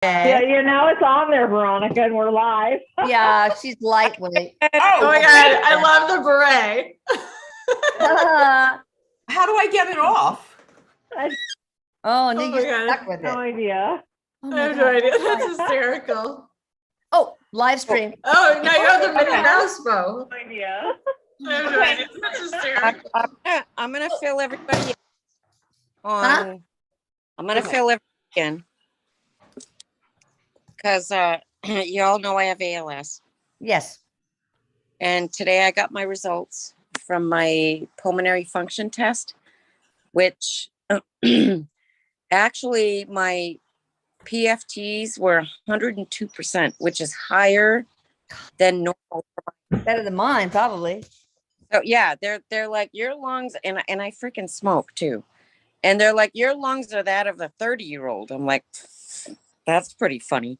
Yeah, now it's on there, Veronica, and we're live. Yeah, she's lightweight. Oh my God, I love the beret. How do I get it off? Oh, and then Oh my you're God. stuck with it. No idea. Oh, I my have no God. idea. That's hysterical. Oh, live stream. Oh, now you have the Minnie Mouse bow. No idea. I have no idea. That's hysterical. I'm gonna fill everybody in on. I'm gonna fill everybody in because you all know I have ALS, Yes. and today I got my results from my pulmonary function test, which actually my PFTs were 102%, which is higher than normal. Better than mine, probably. So yeah, they're like your lungs, and I freaking smoke too. And they're like, your lungs are that of a 30-year-old. I'm like, that's pretty funny.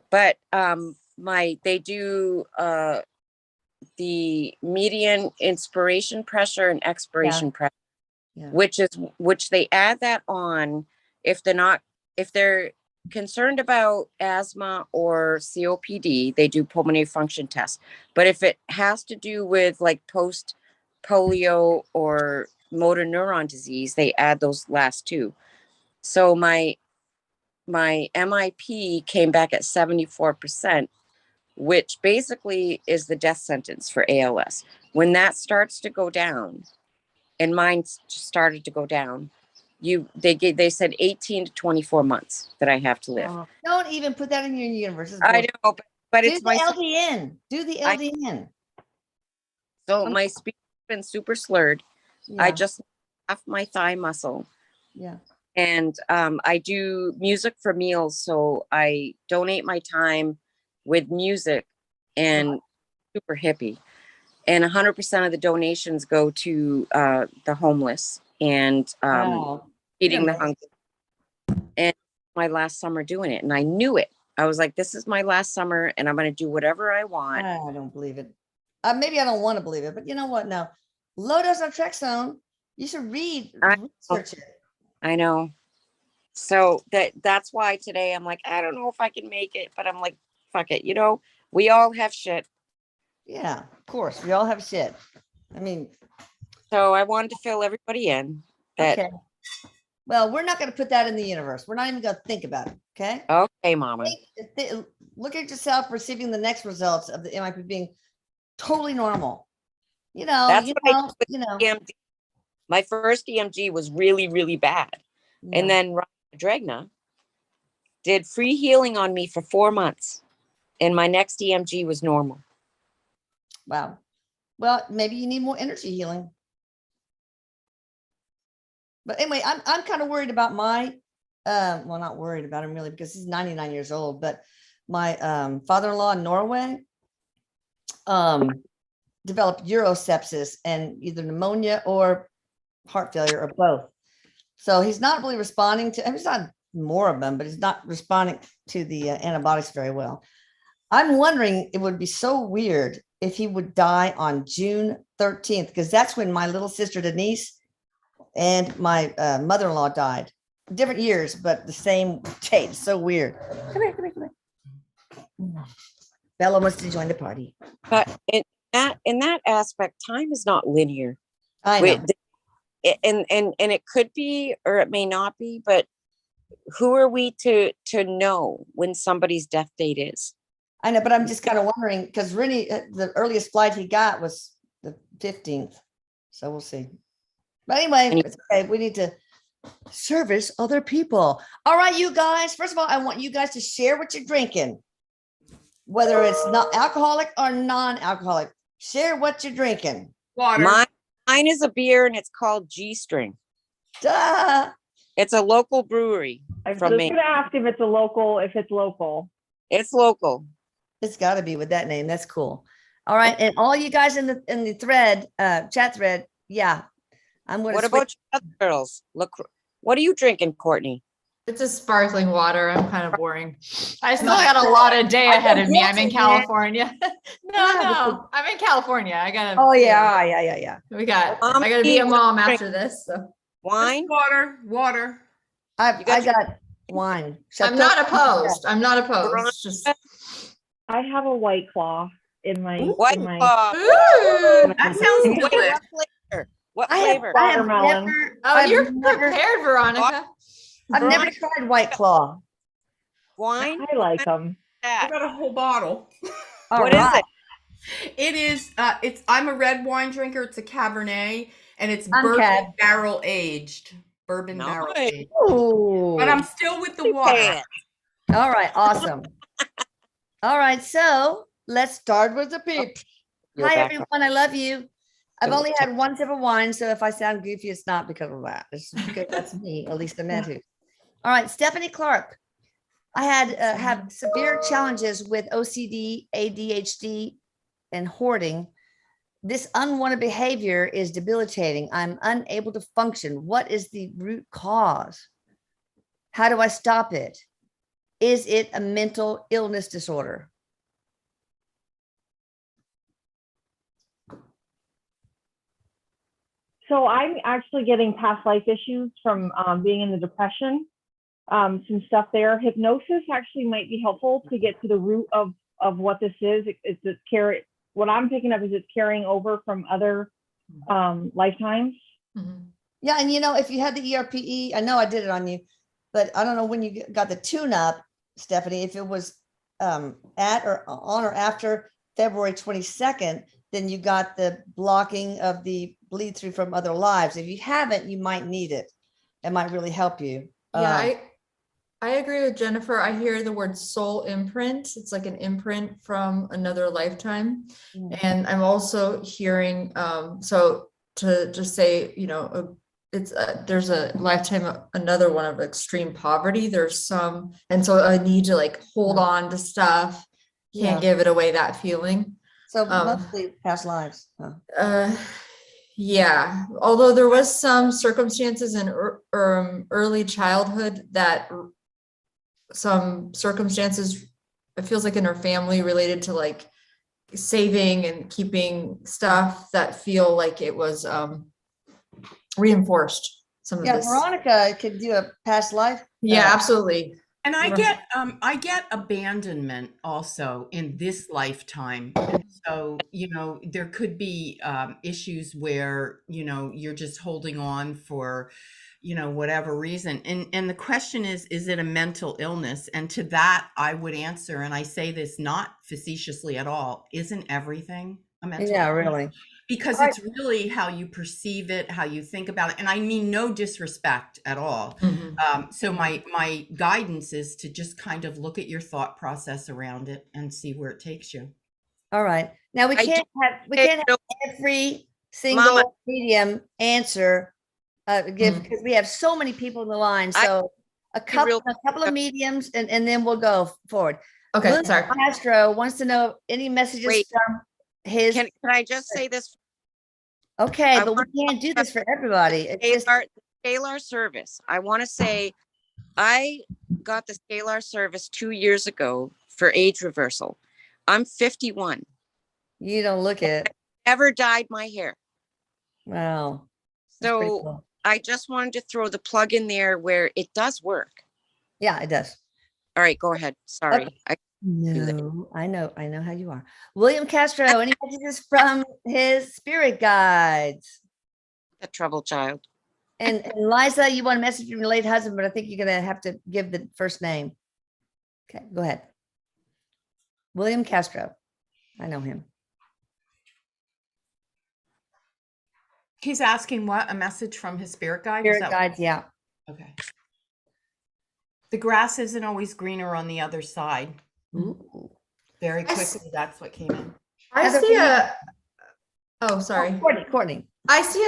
But they do the median inspiration pressure and expiration pressure, which they add that on if they're concerned about asthma or COPD, they do pulmonary function tests. But if it has to do with like post polio or motor neuron disease, they add those last two. So my MIP came back at 74%, which basically is the death sentence for ALS. When that starts to go down, and mine started to go down, they said 18 to 24 months that I have to live. Oh, don't even put that in your universe. I know, but do it's the my LDN. Do the LDN. So my speech has been super slurred. Yeah. I just half my thigh muscle. Yeah. And I do music for meals, so I donate my time with music and super hippie. And 100% of the donations go to the homeless and feeding the hungry. And my last summer doing it, and I knew it. I was like, this is my last summer, and I'm going to do whatever I want. I don't believe it. Maybe I don't want to believe it, but you know what? No, low dose naltrexone. You should research it. I know. So that's why today I'm like, I don't know if I can make it, but I'm like, fuck it. We all have shit. Yeah, of course. We all have shit. I mean, so I wanted to fill everybody in. Okay. Well, we're not going to put that in the universe. We're not even going to think about it. Okay. Okay, Mama. Look at yourself receiving the next results of the MIP being totally normal. That's EMG. My first EMG was really, really bad. Yeah. And then Dragna did free healing on me for 4 months. And my next EMG was normal. Wow. Well, maybe you need more energy healing. But anyway, I'm kind of worried about my, well, not worried about him really because he's 99 years old, but my father-in-law in Norway developed urosepsis and either pneumonia or heart failure or both. So he's not really responding to, he's not moribund, but he's not responding to the antibiotics very well. I'm wondering, it would be so weird if he would die on June 13th, because that's when my little sister Denise and my mother-in-law died. Different years, but the same date. So weird. Come here. Bella wants to join the party. But in that aspect, time is not linear. I know. And it could be, or it may not be, but who are we to know when somebody's death date is? I know, but I'm just kind of wondering because really the earliest flight he got was the 15th. So we'll see. But anyway, it's okay. We need to service other people. All right, you guys. First of all, I want you guys to share what you're drinking, whether it's not alcoholic or non-alcoholic. Share what you're drinking. Water. Mine is a beer, and it's called G-String. Duh. It's a local brewery. I was just going to ask if it's local. It's local. It's got to be with that name. That's cool. All right, and all you guys in the thread, chat thread, yeah. What about you other girls? Look, what are you drinking, Courtney? It's a sparkling water. I'm kind of boring. I still got a lot of day ahead of me. I'm in California. No, I'm in California. I gotta. Oh yeah, yeah. I gotta be a mom after this. So wine, water. I got wine. I'm not opposed. I'm not opposed. Just I have a White Claw in my, White in my. Claw. Ooh. That sounds Wait, good. what flavor? What I have, flavor? I have Watermelon. never, Oh, I've you're never- prepared, Veronica. I've never tried White Claw. Wine? I like them. I That. got a whole bottle. All What is right. it? It is, I'm a red wine drinker. It's a Cabernet and it's I'm bourbon Cab. barrel aged. Bourbon barrel Nice. aged. Ooh. But I'm still with the water. Pan. All right, awesome. All right, so let's start with the peeps. You're Hi, back. everyone. I love you. I've Good only luck. had one sip of wine, so if I sound goofy, it's not because of that. It's because that's me, at least I meant to. All right, Stephanie Clark. I have severe challenges with OCD, ADHD, and hoarding. This unwanted behavior is debilitating. I'm unable to function. What is the root cause? How do I stop it? Is it a mental illness disorder? So I'm actually getting past life issues from being in the depression. Some stuff there. Hypnosis actually might be helpful to get to the root of what this is. It's this carry. What I'm picking up is it's carrying over from other lifetimes. Mhm. Yeah, and if you had the ERPE, I know I did it on you, but I don't know when you got the tune-up, Stephanie, if it was at or on or after February 22nd, then you got the blocking of the bleed through from other lives. If you haven't, you might need it. It might really help you. Yeah, I agree with Jennifer. I hear the word soul imprint. It's like an imprint from another lifetime. And I'm also hearing, so to just say, it's there's a lifetime, another one of extreme poverty. There's some, and so I need to like hold on to stuff. Can't give it away, that feeling. So mostly past lives. Yeah, although there was some circumstances in early childhood that some circumstances, it feels like in her family related to like saving and keeping stuff that feel like it was reinforced some of this. Veronica could do a past life. Yeah, absolutely. And I get abandonment also in this lifetime. And so, there could be issues where, you're just holding on for, whatever reason. And the question is it a mental illness? And to that, I would answer, and I say this not facetiously at all, isn't everything a mental illness? Really. Because it's really how you perceive it, how you think about it. And I mean no disrespect at all. So my guidance is to just kind of look at your thought process around it and see where it takes you. All right. Now we can't have every single Mama. medium answer because we have so many people in the line. So a couple of mediums and then we'll go forward. Okay, William sorry. Castro wants to know any messages Wait. from his. Can I just say this? Okay, I but we can't do this for everybody. It's just, Scalar service. I want to say I got the scalar service 2 years ago for age reversal. I'm 51. you don't look it. Ever dyed my hair. Wow. That's pretty So cool. I just wanted to throw the plug in there where it does work. Yeah, it does. All right, go ahead. Sorry. Okay. No, I know how you are. William Castro, any messages from his spirit guides? The trouble child. And Liza, you want a message from your late husband, but I think you're going to have to give the first name. Okay, go ahead. William Castro. I know him. He's asking what? A message from his spirit guide? Spirit guides, yeah. Okay. The grass isn't always greener on the other side. Ooh. Very quickly, that's what came in. I see sorry. Courtney. I see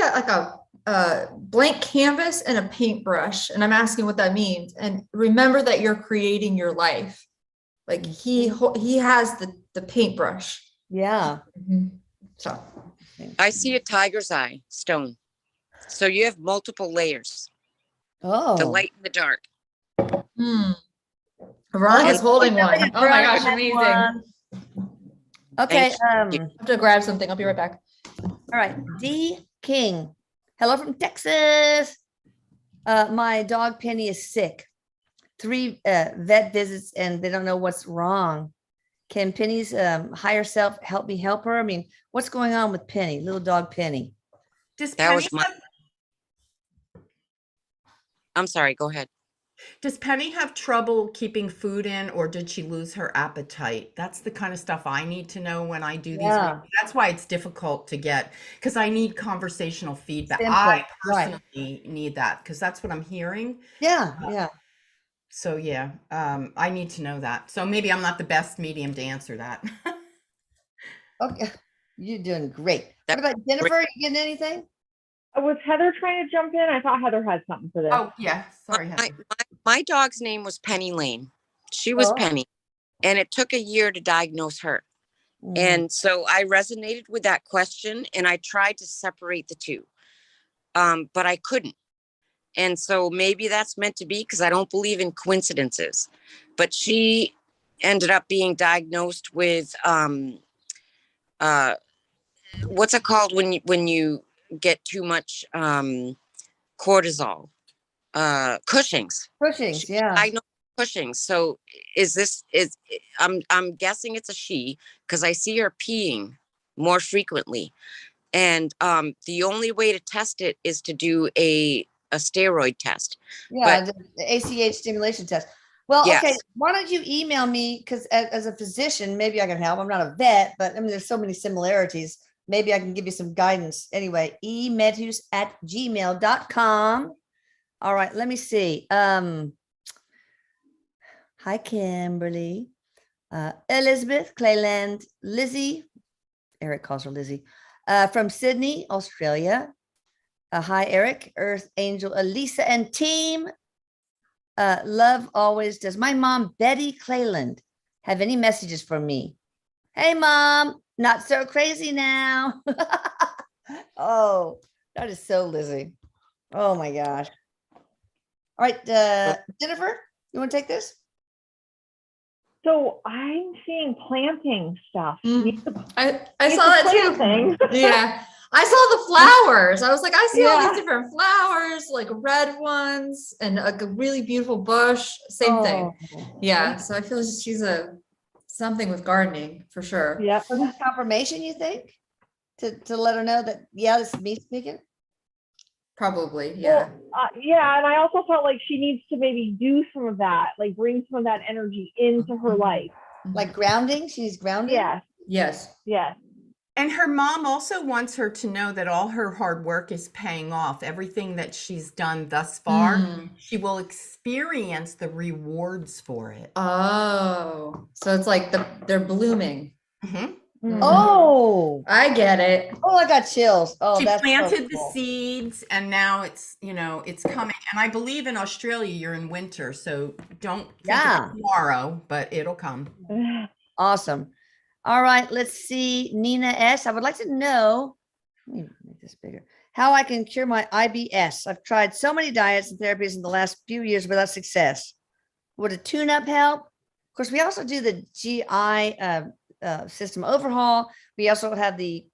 a blank canvas and a paintbrush, and I'm asking what that means. And remember that you're creating your life. Like he has the paintbrush. Yeah. So I see a tiger's eye stone. So you have multiple layers. Oh. The light and the dark. Veronica's holding one. Oh my gosh, amazing. Okay. I have to grab something. I'll be right back. All right. D King. Hello from Texas. My dog Penny is sick. 3 vet visits and they don't know what's wrong. Can Penny's higher self help me help her? I mean, what's going on with Penny, little dog Penny? Does That Penny was my, have, I'm sorry, go ahead. does Penny have trouble keeping food in, or did she lose her appetite? That's the kind of stuff I need to know when I do these. Yeah. That's why it's difficult to get, because I need conversational feedback. Simple, I right. personally need that because that's what I'm hearing. Yeah, yeah. So yeah, I need to know that. So maybe I'm not the best medium to answer that. Okay, you're doing great. That- What about Jennifer? You getting anything? Was Heather trying to jump in? I thought Heather had something for this. Oh yeah, sorry, My, Heather. my dog's name was Penny Lane. She was Oh. Penny, and it took a year to diagnose her. Mm. And so I resonated with that question and I tried to separate the two, but I couldn't. And so maybe that's meant to be because I don't believe in coincidences. But she ended up being diagnosed with what's it called when you get too much cortisol? Cushing's. Cushing's, yeah. I know Cushing's. So I'm guessing it's a she because I see her peeing more frequently. And the only way to test it is to do a steroid test. Yeah, the ACH stimulation test. Well, Yes. okay, why don't you email me? Because as a physician, maybe I can help. I'm not a vet, but I mean, there's so many similarities. Maybe I can give you some guidance. Anyway, emedhus@gmail.com. All right, let me see. Hi, Kimberly. Elizabeth, Clayland, Lizzie. Eric calls her Lizzie. From Sydney, Australia. Hi, Eric, Earth Angel, Elisa, and team. Love always. Does my mom, Betty Clayland, have any messages for me? Hey, Mom, not so crazy now. Oh, that is so Lizzie. Oh, my gosh. All right, Jennifer, you want to take this? So I'm seeing planting stuff. I saw that too. Thing. Yeah. I saw the flowers. I was like, I see all Yeah. these different flowers, like red ones and a really beautiful bush. Same thing. Oh. Yeah. So I feel she's something with gardening for sure. Yep. Was that confirmation, you think? To let her know that, yeah, this is me speaking? Probably. Yeah. Well, yeah, and I also felt like she needs to maybe do some of that, like bring some of that energy into her life. Like grounding? She's grounding? Yes, Yes. yes. And her mom also wants her to know that all her hard work is paying off. Everything that she's done thus far, she will experience the rewards for it. Oh, so it's like they're blooming. Mhm. Oh, I get it. oh, I got chills. Oh, She that's so planted the cool. seeds and now it's, it's coming. And I believe in Australia, you're in winter. So don't think Yeah. it's tomorrow, but it'll come. Awesome. All right, let's see. Nina S. I would like to know, let me make this bigger, how I can cure my IBS. I've tried so many diets and therapies in the last few years without success. Would a tune-up help? Of course, we also do the GI system overhaul. We also have the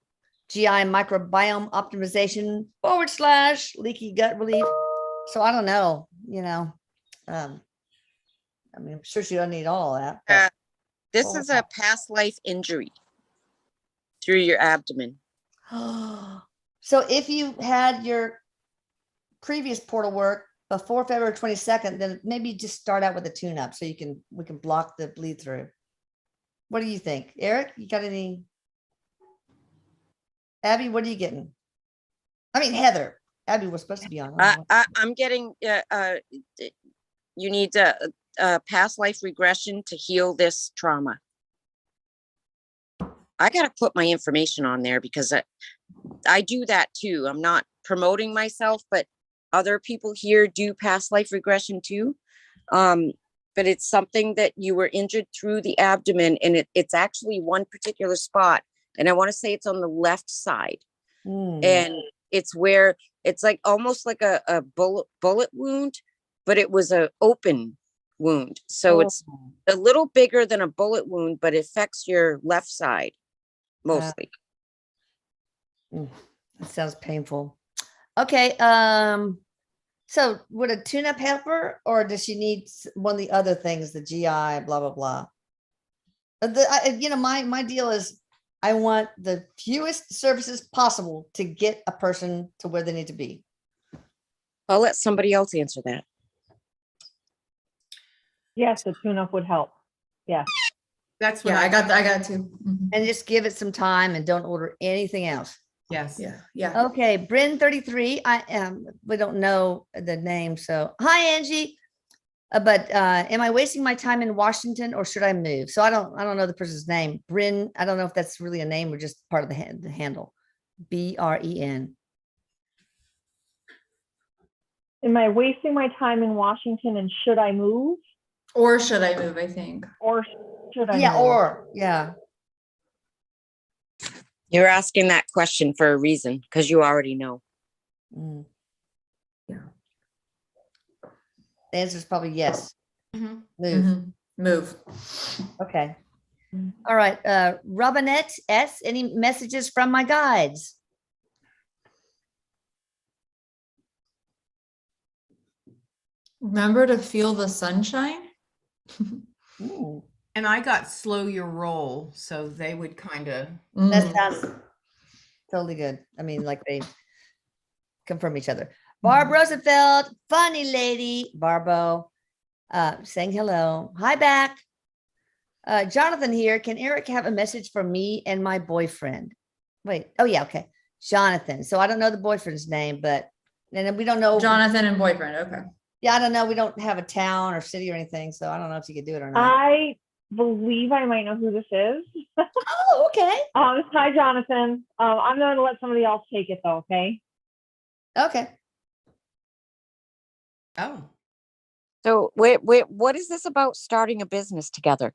GI microbiome optimization / leaky gut relief. So I don't know, I mean, I'm sure she doesn't need all that. But This is a past life injury through your abdomen. so if you had your previous portal work before February 22nd, then maybe just start out with a tune-up so we can block the bleed through. What do you think? Eric, you got any? Abby, what are you getting? I mean, Heather. Abby was supposed to be on. I'm getting, you need a past life regression to heal this trauma. I got to put my information on there because I do that too. I'm not promoting myself, but other people here do past life regression too. But it's something that you were injured through the abdomen and it's actually one particular spot. And I want to say it's on the left side. And it's where it's like almost like a bullet wound, but it was an open wound. So it's a little bigger than a bullet wound, but it affects your left side mostly. That sounds painful. Okay. So would a tune-up help her, or does she need one of the other things, the GI, blah, blah, blah? My deal is I want the fewest services possible to get a person to where they need to be. I'll let somebody else answer that. Yes, the tune-up would help. Yes. That's what Yeah, I got two. Mhm. And just give it some time and don't order anything else. Yes. Yeah, yeah. Okay, Bryn 33. We don't know the name. So hi, Angie. But am I wasting my time in Washington or should I move? So I don't know the person's name. Bryn, I don't know if that's really a name or just part of the handle. BREN. Am I wasting my time in Washington and should I move? Or should I move, I think. Or should I Yeah, move? yeah. You're asking that question for a reason because you already know. Mm. Yeah. The answer is probably yes. Mhm. Move. Mhm. Move. Okay. All right. Robinette S. Any messages from my guides? Remember to feel the sunshine. Ooh, And I got slow your roll, so they would kind of. that Mm. sounds totally good. I mean, like they confirm each other. Barb Rosenfeld, funny lady. Barbo, saying hello. Hi back. Jonathan here. Can Eric have a message for me and my boyfriend? Wait. Oh yeah. Okay. Jonathan. So I don't know the boyfriend's name, but and then we don't know. Jonathan and boyfriend. Okay. Yeah, I don't know. We don't have a town or city or anything, so I don't know if you could do it or not. I believe I might know who this is. Oh, okay. Hi, Jonathan. I'm going to let somebody else take it though, okay? Okay. Oh, So wait, what is this about starting a business together?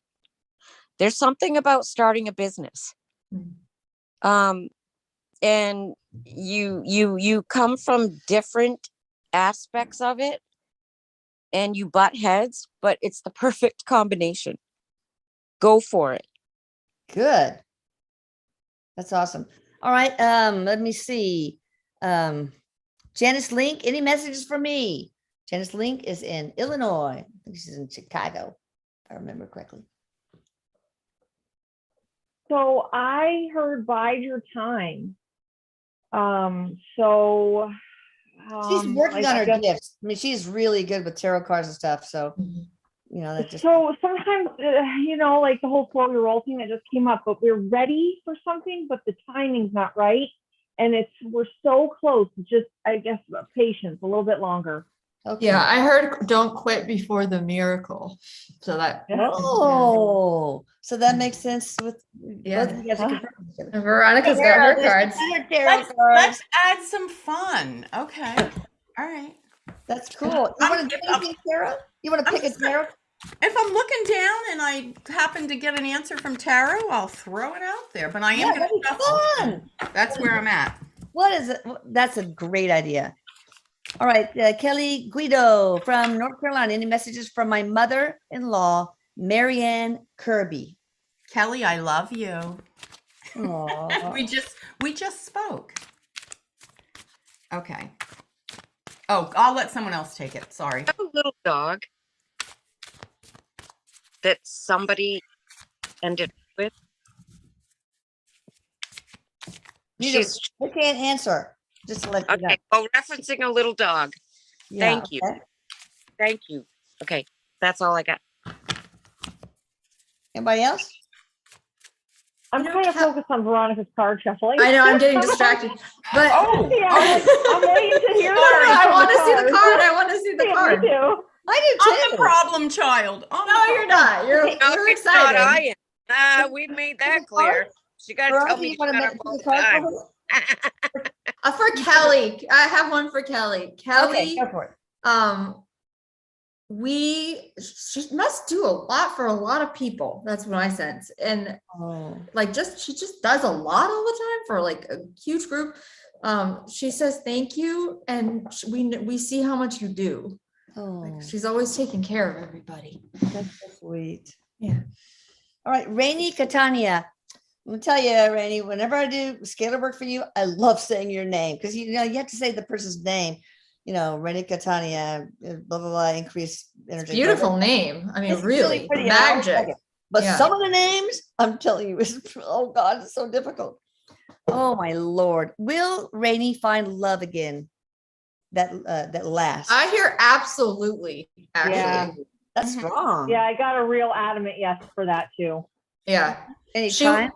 There's something about starting a business. Mhm. And you come from different aspects of it and you butt heads, but it's the perfect combination. Go for it. Good. That's awesome. All right. Let me see. Janice Link, any messages for me? Janice Link is in Illinois. I think she's in Chicago, if I remember correctly. So I heard bide your time. She's working on I her guess- gifts. I mean, she's really good with tarot cards and stuff. So, Mhm. that just So sometimes, like the whole slow your roll thing that just came up, but we're ready for something, but the timing's not right. And we're so close. It's just, I guess, patience a little bit longer. okay. Yeah, I heard don't quit before the miracle. So that. Oh, so that makes sense with Yeah. both of you guys are confirming each other. And Veronica's got her cards. let's add some fun. Okay. All right. That's cool. You want to do anything, Tarot? You want to I'm pick a just- tarot? If I'm looking down and I happen to get an answer from tarot, I'll throw it out there. But I am Yeah, going that'd to be shuffle. fun. That's where I'm at. What is it? That's a great idea. All right, Kelly Guido from North Carolina. Any messages from my mother-in-law, Marianne Kirby? Kelly, I love you. Aw. We just spoke. Okay. Oh, I'll let someone else take it. Sorry. I have a little dog that somebody ended with. She's We can't answer. Just to let you know. okay. Oh, referencing a little dog. Yeah, Thank you. okay. Thank you. Okay, that's all I got. Anybody else? I'm You know, kind of Cal- focused on Veronica's card shuffling. I know I'm getting distracted, but Oh, Yeah, I'm waiting to hear No, that. I want to see the card. I want to see the Yeah, card. me too. I do I'm the too. problem child. I'm the No, you're not. You're Okay, No, you're it's not. excited. I am. We made that clear. She got to tell Veronica, me you to want shut to up pick all a the card time. for her? For Kelly, I have one for Kelly. Okay, Kelly, go for it. she must do a lot for a lot of people. That's what I sense. And Oh, she just does a lot all the time for like a huge group. She says thank you, and we see how much you do. oh, Like, she's always taking care of everybody. that's so sweet. Yeah. All right, Rainy Catania. I'm gonna tell you, Rainy, whenever I do scalar work for you, I love saying your name because you have to say the person's name. Rainy Catania, blah, blah, blah, increase energy. Beautiful name. I mean, It's really really pretty, and I always like magic. it. But Yeah. some of the names, I'm telling you, oh God, it's so difficult. Oh my Lord. Will Rainy find love again? That lasts. I hear absolutely, actually. Yeah. That's Mhm. strong. Yeah, I got a real adamant yes for that too. Yeah. Anytime.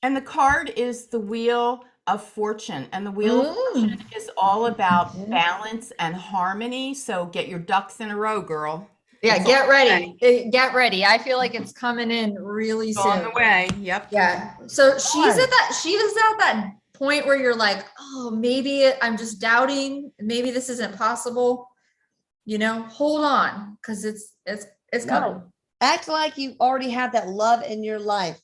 And the card is the Wheel of Fortune. And the Wheel of Fortune is all about Mhm. balance and harmony. So get your ducks in a row, girl. Yeah, It's get on ready. Get ready. I feel like it's coming in really It's on soon. the way. Yep. Yeah. So she is Fun. at that point where you're like, oh, maybe I'm just doubting. Maybe this isn't possible. Hold on, because it's coming. No. Act like you already have that love in your life.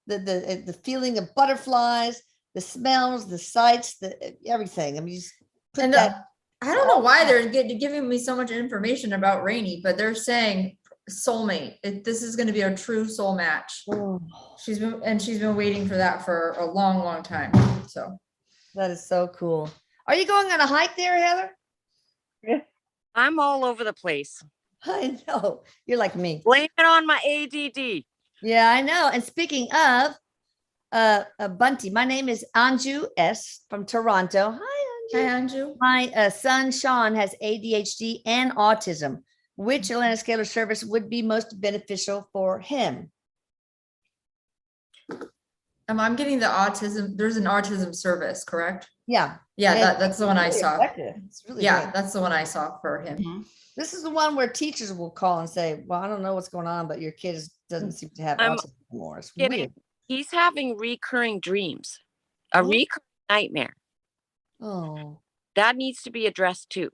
The feeling of butterflies, the smells, the sights, everything. I mean, you just put And that. I don't know why they're giving me so much information about Rainy, but they're saying soulmate. This is going to be a true soul match. Oh, She's been waiting for that for a long, long time. So that is so cool. Are you going on a hike there, Heather? I'm all over the place. I know. You're like me. Blame it on my ADD. Yeah, I know. And speaking of Bunty, my name is Anju S from Toronto. Hi, hi, Anju. Anju. My son Sean has ADHD and autism. Which Atlanta Scalar service would be most beneficial for him? I'm getting the autism. There's an autism service, correct? Yeah. Yeah, And that's the one I really saw. effective. It's really Yeah, great. that's the one I saw for him. Mhm. This is the one where teachers will call and say, well, I don't know what's going on, but your kid doesn't seem to have I'm autism anymore. It's Getting, weird. he's having recurring dreams, a Oh. recurring nightmare. Oh, That needs to be addressed too.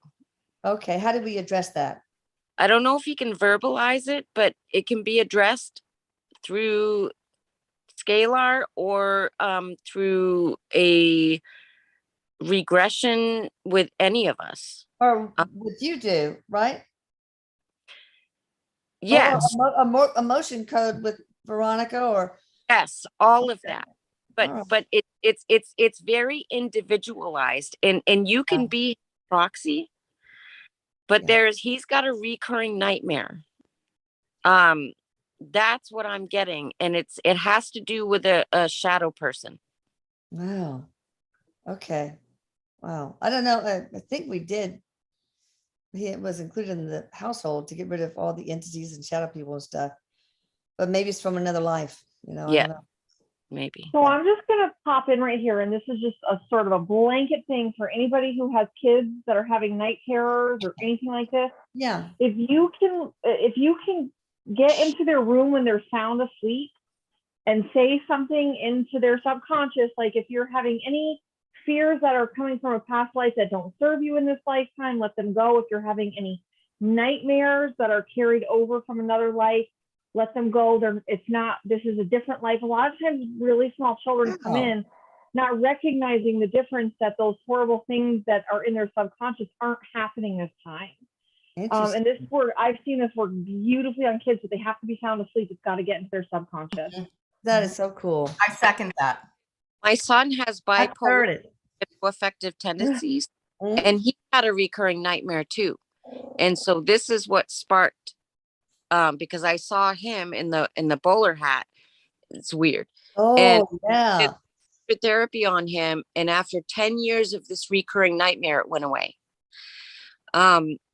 okay. How do we address that? I don't know if he can verbalize it, but it can be addressed through scalar or through a regression with any of us. Or what you do, right? Yes, Or emotion code with Veronica or yes, all of Okay. that. But All right. but it's very individualized, and you can Yeah. be proxy, but Yeah. he's got a recurring nightmare. That's what I'm getting, and it has to do with a shadow person. Wow. Okay. Wow. I don't know. I think we did. It was included in the household to get rid of all the entities and shadow people and stuff. But maybe it's from another life. I Yeah. don't know. Maybe. So I'm just going to pop in right here, and this is just a sort of a blanket thing for anybody who has kids that are having night terrors or anything like this. Yeah. If you can get into their room when they're sound asleep and say something into their subconscious, like if you're having any fears that are coming from a past life that don't serve you in this lifetime, let them go. If you're having any nightmares that are carried over from another life, let them go. This is a different life. A lot of times really small children come in not recognizing the difference, that those horrible things that are in their subconscious aren't happening this time. And this I've seen this work beautifully on kids, but they have to be sound asleep. It's got to get into their subconscious. That is so cool. I second that. My son has I've heard bipolar it. affective tendencies, Mhm. and he had a recurring nightmare too. And so this is what sparked, because I saw him in the bowler hat. It's weird. Oh, yeah. Did therapy on him, and after 10 years of this recurring nightmare, it went away.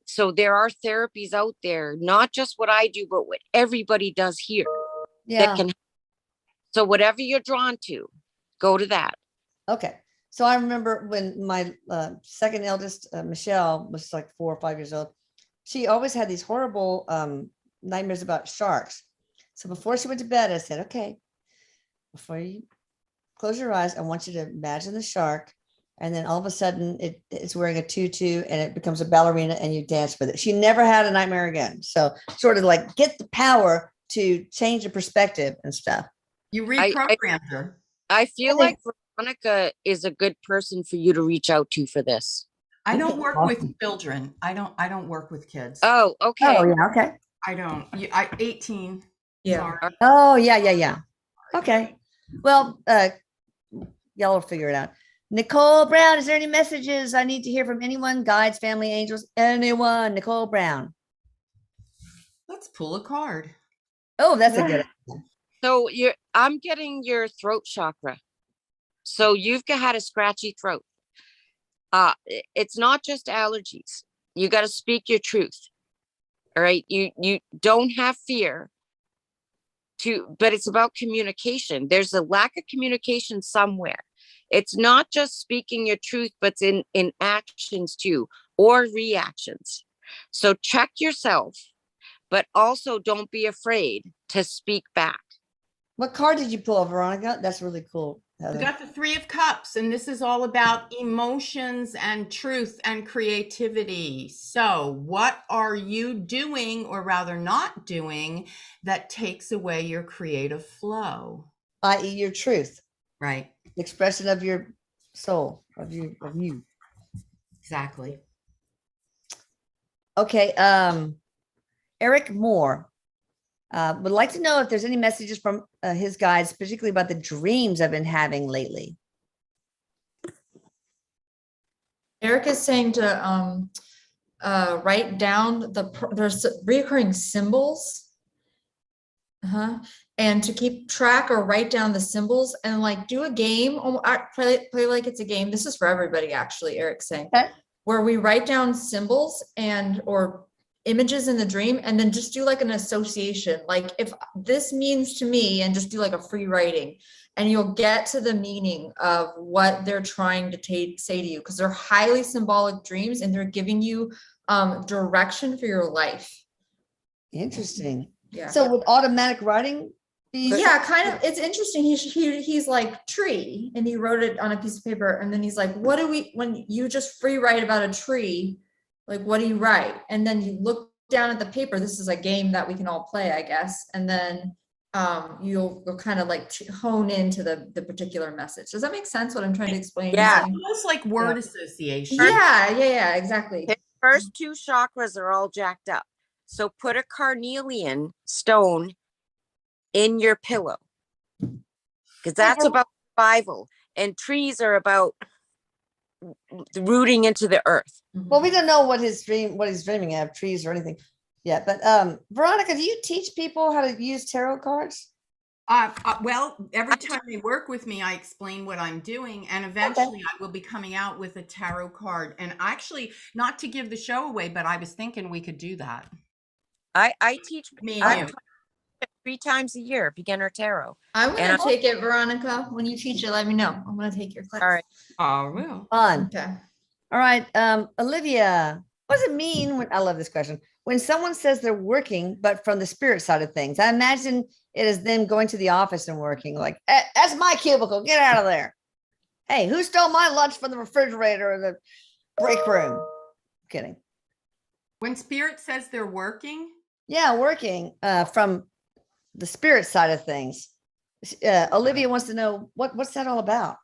So there are therapies out there, not just what I do, but what everybody does here. Yeah. So whatever you're drawn to, go to that. Okay. So I remember when my second eldest, Michelle, was like 4 or 5 years old, she always had these horrible nightmares about sharks. So before she went to bed, I said, okay, before you close your eyes, I want you to imagine the shark. And then all of a sudden it's wearing a tutu and it becomes a ballerina and you dance with it. She never had a nightmare again. So sort of like get the power to change the perspective and stuff. You reprogrammed her. I feel like Veronica is a good person for you to reach out to for this. I don't work Awesome. with children. I don't work with kids. Oh, okay. Oh, yeah. Okay. I don't. 18. Yeah. Sorry. Oh, yeah. Okay. Well, y'all will figure it out. Nicole Brown, is there any messages I need to hear from anyone? Guides, family, angels, anyone? Nicole Brown. Let's pull a card. Oh, that's a good idea. So I'm getting your throat chakra. So you've had a scratchy throat. It's not just allergies. You got to speak your truth. All right. You don't have fear but it's about communication. There's a lack of communication somewhere. It's not just speaking your truth, but it's in actions too, or reactions. So check yourself, but also don't be afraid to speak back. What card did you pull, Veronica? That's really cool. We Heather. got the Three of Cups, and this is all about emotions and truth and creativity. So what are you doing, or rather not doing, that takes away your creative flow? I.e. your truth, Right. the expression of your soul, of you. Exactly. Okay. Eric Moore would like to know if there's any messages from his guides, particularly about the dreams I've been having lately. Eric is saying to write down there's recurring symbols. And to keep track or write down the symbols and like do a game, play like it's a game. This is for everybody, actually, Eric's saying, Okay. where we write down symbols or images in the dream, and then just do like an association. Like if this means to me, and just do like a free writing, and you'll get to the meaning of what they're trying to say to you, because they're highly symbolic dreams and they're giving you direction for your life. Interesting. Yeah. So would automatic writing be? Yeah, kind of. It's interesting. He's like tree, and he wrote it on a piece of paper, and then he's like, what do we, when you just free write about a tree, like what do you write? And then you look down at the paper. This is a game that we can all play, I guess. And then you'll kind of like hone into the particular message. Does that make sense what I'm trying to explain? Yeah. Almost like word association. Yeah, exactly. His first two chakras are all jacked up. So put a carnelian stone in your pillow, because that's about survival, and trees are about rooting into the earth. Well, we don't know what he's dreaming of, trees or anything yet. But Veronica, do you teach people how to use tarot cards? Well, every time they work with me, I explain what I'm doing, and eventually I will be coming out with a tarot card. And actually, not to give the show away, but I was thinking we could do that. I teach Me and you. 3 times a year, beginner tarot. I'm going to take it, Veronica. When you teach it, let me know. I'm going to take your class. All right. I will. Fun. Okay. All right. Olivia, what does it mean when, I love this question, when someone says they're working, but from the spirit side of things? I imagine it is them going to the office and working, like, that's my cubicle, get out of there. Hey, who stole my lunch from the refrigerator or the break room? I'm kidding. When spirit says they're working, Yeah, working from the spirit side of things. Olivia wants to know what's that all about?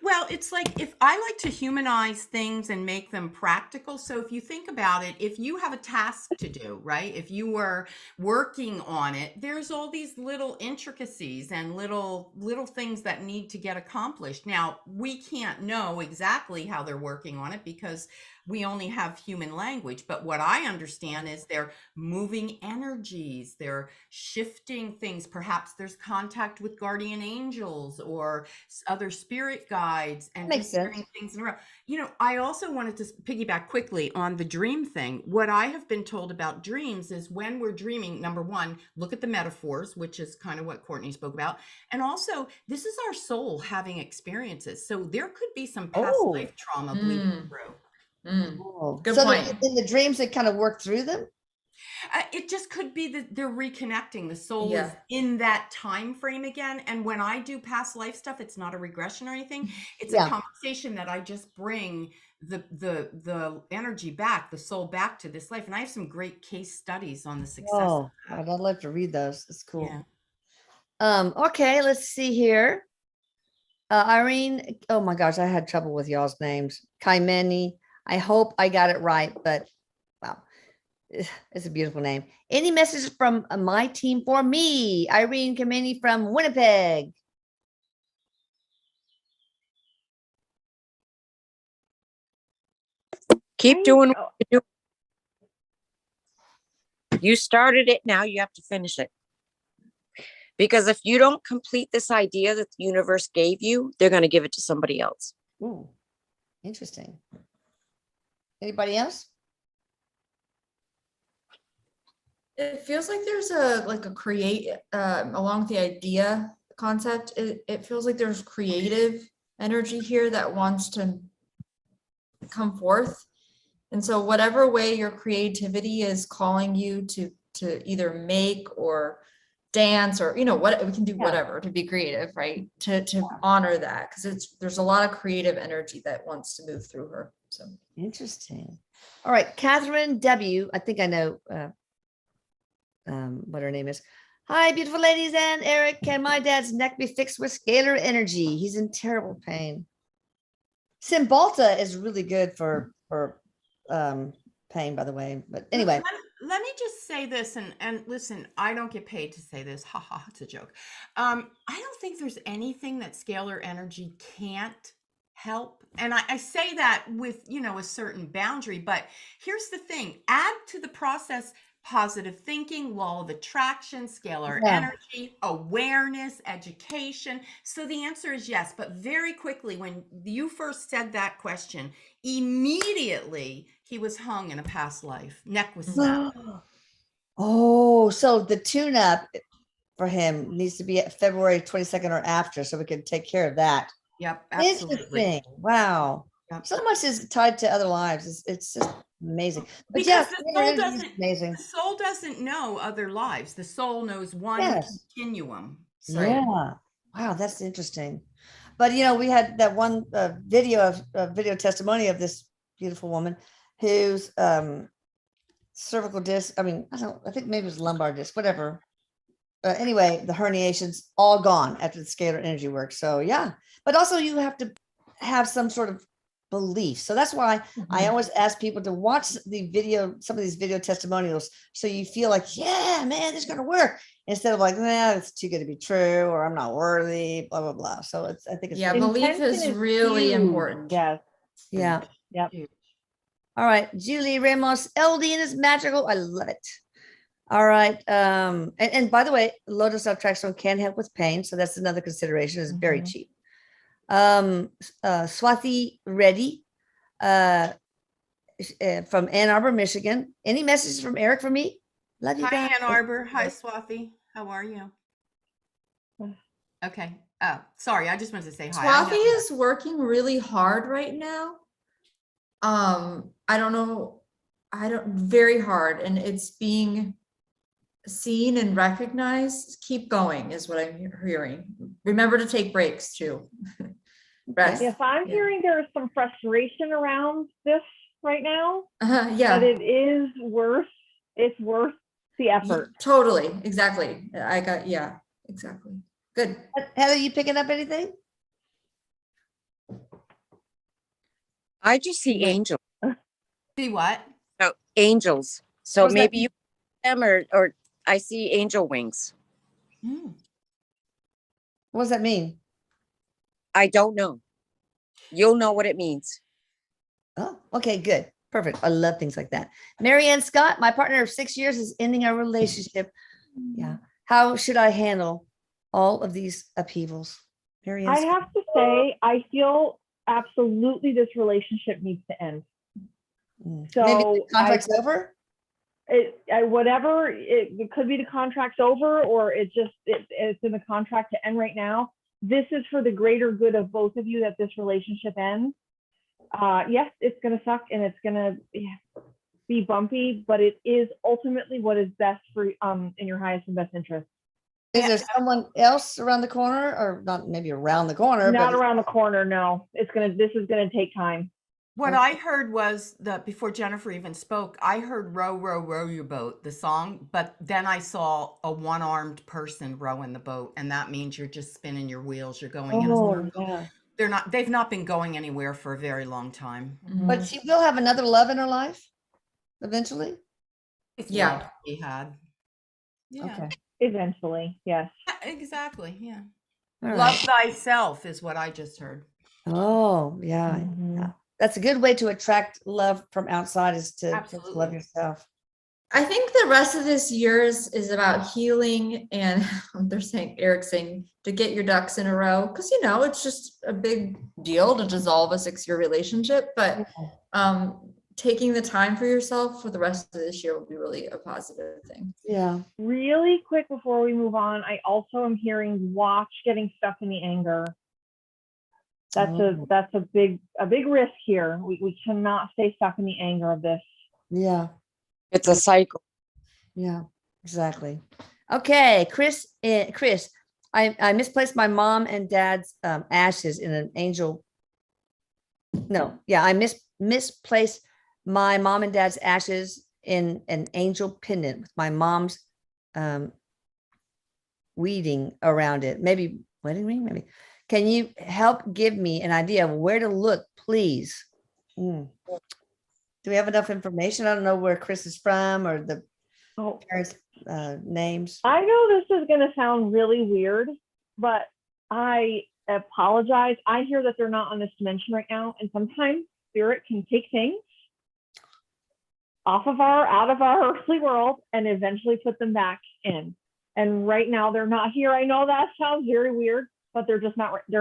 well, it's like, if I like to humanize things and make them practical. So if you think about it, if you have a task to do, right? If you were working on it, there's all these little intricacies and little things that need to get accomplished. Now, we can't know exactly how they're working on it because we only have human language. But what I understand is they're moving energies, they're shifting things. Perhaps there's contact with guardian angels or other spirit guides, and Makes just turning things around. You know, I also wanted to piggyback quickly on the dream thing. What I have been told about dreams is when we're dreaming, number one, look at the metaphors, which is kind of what Courtney spoke about. And also, this is our soul having experiences. So there could be some past life trauma bleeding through. Good So point. in the dreams, they kind of work through them? It just could be that they're reconnecting. The soul Yeah. is in that time frame again. And when I do past life stuff, it's not a regression or anything. It's Yeah. a conversation that I just bring the energy back, the soul back to this life. And I have some great case studies on the success of Oh, that. I'd love to read those. That's cool. Yeah. Okay, let's see here. Irene, oh my gosh, I had trouble with y'all's names. Kaimeni, I hope I got it right, but wow, it's a beautiful name. Any messages from my team for me? Irene Kaimeni from Winnipeg. Keep Right? doing Oh, what you do. You started it, now you have to finish it. Because if you don't complete this idea that the universe gave you, they're going to give it to somebody else. Ooh, interesting. Anybody else? It feels like there's a create along with the idea concept. It feels like there's creative energy here that wants to come forth. And so whatever way your creativity is calling you to either make or dance, or what we can do, whatever, to be creative, right? To honor that, because there's a lot of creative energy that wants to move through her. So Interesting. All right, Catherine W. I think I know what her name is. Hi, beautiful ladies and Eric. Can my dad's neck be fixed with scalar energy? He's in terrible pain. Cymbalta is really good for pain, by the way. But anyway, Let me just say this, and listen, I don't get paid to say this. Ha ha, it's a joke. I don't think there's anything that scalar energy can't help. And I say that with, a certain boundary, but here's the thing. Add to the process positive thinking, law of attraction, scalar Yeah. energy, awareness, education. So the answer is yes. But very quickly, when you first said that question, immediately he was hung in a past life. Neck was snapped. Oh, so the tune-up for him needs to be at February 22nd or after, so we can take care of that. Yep, absolutely. Interesting. Wow. Yep. So much is tied to other lives. It's just amazing. But Because yes, the scalar soul energy is doesn't amazing. the soul doesn't know other lives. The soul knows one Yes. continuum. So Yeah. Wow, that's interesting. But we had that one video testimony of this beautiful woman whose cervical disc, I think maybe it was lumbar disc, whatever. Anyway, the herniations all gone after the scalar energy work. So yeah, but also you have to have some sort of belief. So that's why I always ask people to watch the video, some of these video testimonials, so you feel like, yeah, man, it's going to work, instead of like, nah, it's too good to be true, or I'm not worthy, blah, blah, blah. So I think it's yeah, really- belief intention is really huge. important. Yes. yeah. Yep. huge. All right, Julie Ramos, LD and is magical. I love it. All right. And by the way, lotus naltrexone can help with pain. So that's another consideration. It's very Mhm. cheap. Swati Reddy from Ann Arbor, Michigan. Any messages from Eric for me? Love you guys. Hi, Ann Arbor. Hi, Swathi. How are you? Okay. Oh, sorry. I just wanted to say hi. I know Swathi is working really hard right now. I don't know, very hard, and it's being seen and recognized. Keep going is what I'm hearing. Remember to take breaks too. Rest. Yes, I'm Yeah. hearing there is some frustration around this right now, Yeah. but it's worth the effort. Totally. Exactly. Yeah, exactly. Good. Heather, you picking up anything? I just see angels. See what? So angels. So What's that maybe you them or I see angel wings. Hmm. What does that mean? I don't know. You'll know what it means. Oh, okay, good. Perfect. I love things like that. Marianne Scott, my partner of 6 years, is ending our relationship. Yeah. How should I handle all of these upheavals? Marianne I Scott. have to say, I feel absolutely this relationship needs to end. Maybe So the contract's over? whatever, it could be the contract's over, or it's in the contract to end right now. This is for the greater good of both of you that this relationship ends. Yes, it's going to suck and it's going to be bumpy, but it is ultimately what is best for in your highest and best interest. Is there someone else around the corner, or not maybe around the corner? Not but around the corner, no. This is going to take time. What I heard was that before Jennifer even spoke, I heard row, row, row your boat, the song, but then I saw a one-armed person rowing the boat, and that means you're just spinning your wheels. You're going in a circle. Yeah. They've not been going anywhere for a very long time. But she will have another love in her life eventually. It's Yeah. love he had. Yeah. Okay. Eventually, yes. Exactly. Yeah. All Love right. thyself is what I just heard. Oh, yeah. Mhm. Yeah. that's a good way to attract love from outside, is to first love Absolutely. yourself. I think the rest of this year is about healing, and Eric's saying to get your ducks in a row, because it's just a big deal to dissolve a 6-year relationship, but taking the time for yourself for the rest of this year will be really a positive thing. Yeah. Really quick before we move on, I also am hearing watch getting stuck in the anger. That's a big risk here. We cannot stay stuck in the anger of this. Yeah. It's a cycle. Yeah, exactly. Okay, Chris, I misplaced my mom and dad's ashes in an angel. No, yeah, I misplaced my mom and dad's ashes in an angel pendant with my mom's weeding around it. Maybe wedding ring, maybe. Can you help give me an idea of where to look, please? Do we have enough information? I don't know where Chris is from or the parents' names. I know this is going to sound really weird, but I apologize. I hear that they're not on this dimension right now, and sometimes spirit can take things out of our earthly world and eventually put them back in. And right now they're not here. I know that sounds very weird, but they're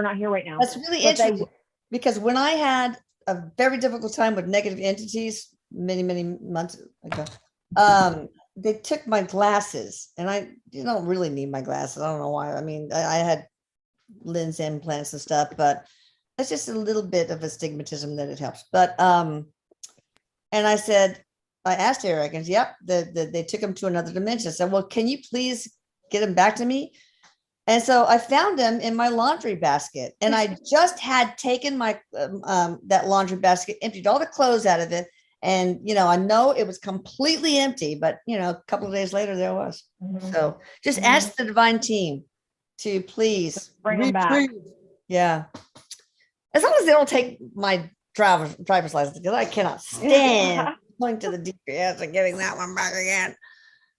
not here right now. That's really But interesting, because when I had a very difficult time with negative entities many months ago, they took my glasses, and you don't really need my glasses. I don't know why. I mean, I had lens implants and stuff, but it's just a little bit of astigmatism that it helps. But and I asked Erik, and yep, they took him to another dimension. I said, well, can you please get him back to me? And so I found him in my laundry basket, and I just had taken my that laundry basket, emptied all the clothes out of it. And, I know it was completely empty, but, a couple of days later, there was. So just ask the divine team to please bring them back. Yeah. As long as they don't take my driver's license, because I cannot stand going to the DPS and getting that one back again.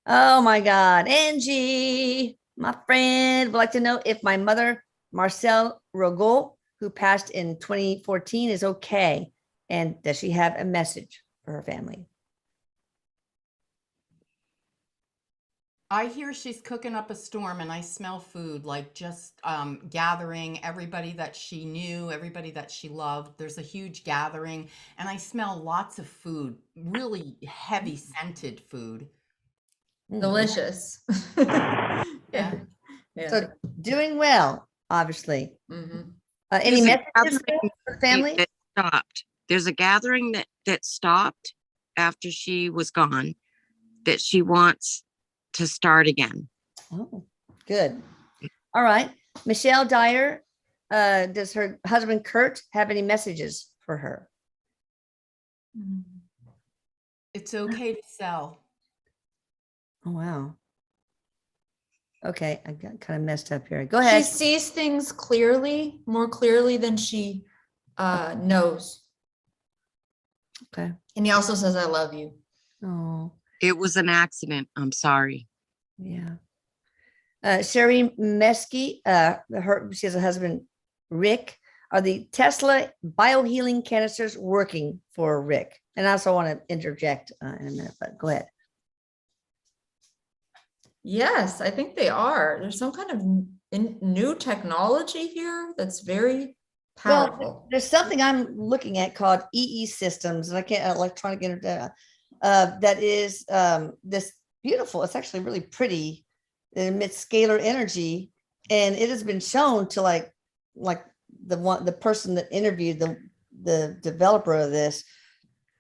Oh my God. Angie, my friend, would like to know if my mother, Marcel Rogot, who passed in 2014, is okay. And does she have a message for her family? I hear she's cooking up a storm, and I smell food, like just gathering everybody that she knew, everybody that she loved. There's a huge gathering, and I smell lots of food, really heavy scented food. Delicious. Yeah. So doing well, obviously. Any There's a messages for family? that stopped. There's a gathering that stopped after she was gone that she wants to start again. Oh, good. All right. Michelle Dyer, does her husband Kurt have any messages for her? It's okay to sell. Oh, wow. Okay, I got kind of messed up here. Go ahead. She sees things clearly, more clearly than she knows. Okay. And he also says, I love you. Oh, It was an accident. I'm sorry. yeah. Sherry Mesky, she has a husband, Rick. Are the Tesla biohealing canisters working for Rick? And I also want to interject in a minute, but go ahead. Yes, I think they are. There's some kind of new technology here that's very powerful. Well, there's something I'm looking at called EE systems, and I can't electronic internet. That is this beautiful. It's actually really pretty. It emits scalar energy, and it has been shown to like the person that interviewed the developer of this.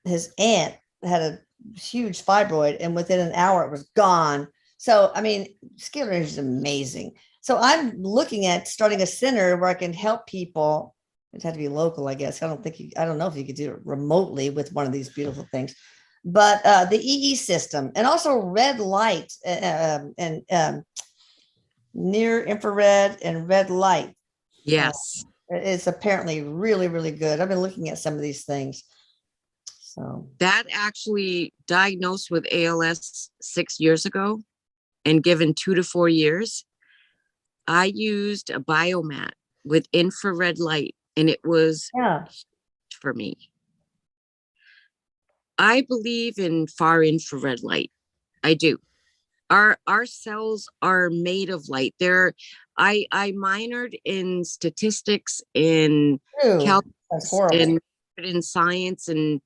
His aunt had a huge fibroid, and within an hour it was gone. So I mean, scalar energy is amazing. So I'm looking at starting a center where I can help people. It had to be local, I guess. I don't know if you could do it remotely with one of these beautiful things, but the EE system, and also red light and near infrared and red light. Yes. Is apparently really, really good. I've been looking at some of these things. So That actually diagnosed with ALS 6 years ago and given 2 to 4 years. I used a biomat with infrared light, and it was yeah. for me. I believe in far infrared light. I do. Our cells are made of light. I minored in statistics, in Ew, calculus, that's horrible. and in science, and